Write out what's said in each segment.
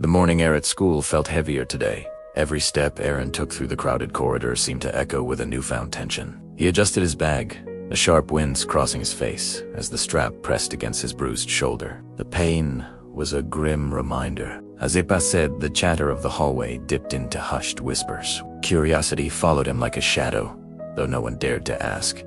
The morning air at school felt heavier today. Every step Eran took through the crowded corridor seemed to echo with a newfound tension. He adjusted his bag, the sharp winds crossing his face as the strap pressed against his bruised shoulder. The pain was a grim reminder. As he passed, the chatter of the hallway dipped into hushed whispers. Curiosity followed him like a shadow, though no one dared to ask.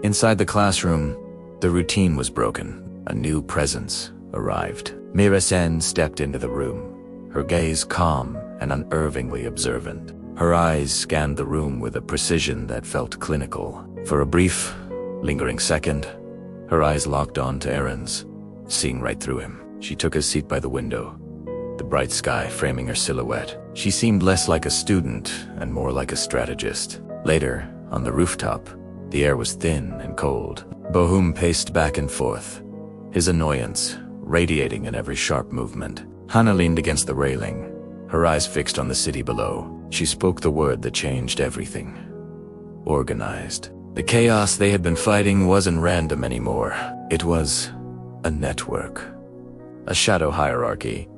Inside the classroom, the routine was broken. A new presence arrived. Mira stepped into the room, her gaze calm and unervingly observant. Her eyes scanned the room with a precision that felt clinical. For a brief, lingering second, her eyes locked on to Eran's, seeing right through him. She took a seat by the window, the bright sky framing her silhouette. She seemed less like a student and more like a strategist. Later, on the rooftop, the air was thin and cold. Bohum paced back and forth, his annoyance radiating in every sharp movement. Hannah leaned against the railing, her eyes fixed on the city below. She spoke the word that changed everything. Organized. The chaos they had been fighting wasn't random anymore. It was a network. A shadow hierarchy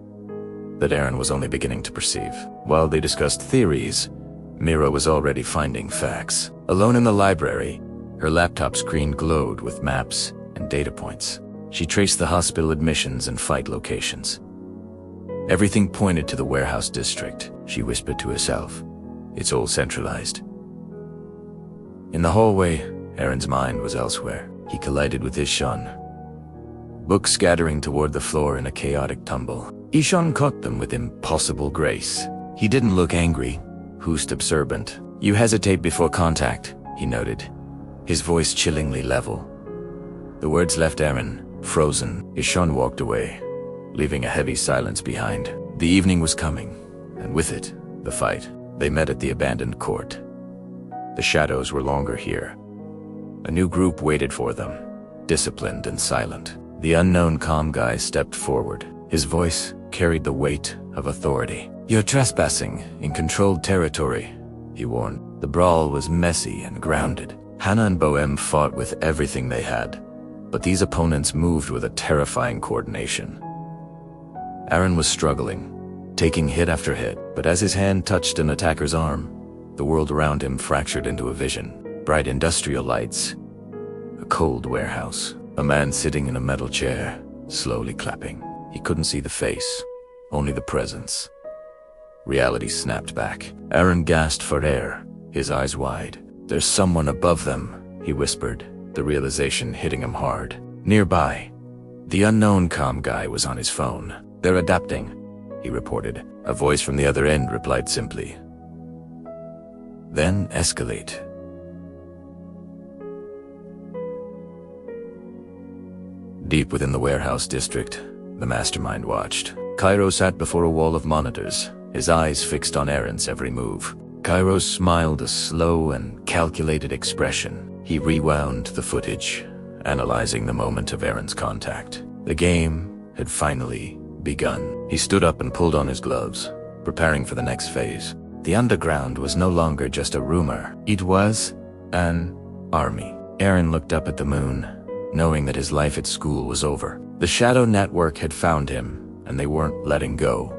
that Eran was only beginning to perceive. While they discussed theories, Mira was already finding facts. Alone in the library, her laptop screen glowed with maps and data points. She traced the hospital admissions and fight locations. Everything pointed to the warehouse district, she whispered to herself. It's all centralized. In the hallway, Eran's mind was elsewhere. He collided with Ishaan, books scattering toward the floor in a chaotic tumble. Ishaan caught them with impossible grace. He didn't look angry, just observant. You hesitate before contact, he noted, his voice chillingly level. The words left Eran frozen. Ishaan walked away, leaving a heavy silence behind. The evening was coming, and with it, the fight. They met at the abandoned court. The shadows were longer here. A new group waited for them, disciplined and silent. The unknown calm guy stepped forward. His voice carried the weight of authority. You're trespassing in controlled territory, he warned. The brawl was messy and grounded. Hannah and Bohem fought with everything they had, but these opponents moved with a terrifying coordination. Eran was struggling, taking hit after hit, but as his hand touched an attacker's arm, the world around him fractured into a vision. Bright industrial lights, a cold warehouse, a man sitting in a metal chair, slowly clapping. He couldn't see the face, only the presence. Reality snapped back. Eran gasped for air, his eyes wide. There's someone above them, he whispered, the realization hitting him hard. Nearby, the unknown comm guy was on his phone. They're adapting, he reported. A voice from the other end replied simply. Then escalate. Deep within the warehouse district, the mastermind watched. Cairo sat before a wall of monitors, his eyes fixed on Eran's every move. Cairo smiled a slow and calculated expression. He rewound the footage, analyzing the moment of Eran's contact. The game had finally begun. He stood up and pulled on his gloves, preparing for the next phase. The underground was no longer just a rumor. It was an army. Eran looked up at the moon, knowing that his life at school was over. The shadow network had found him, and they weren't letting go.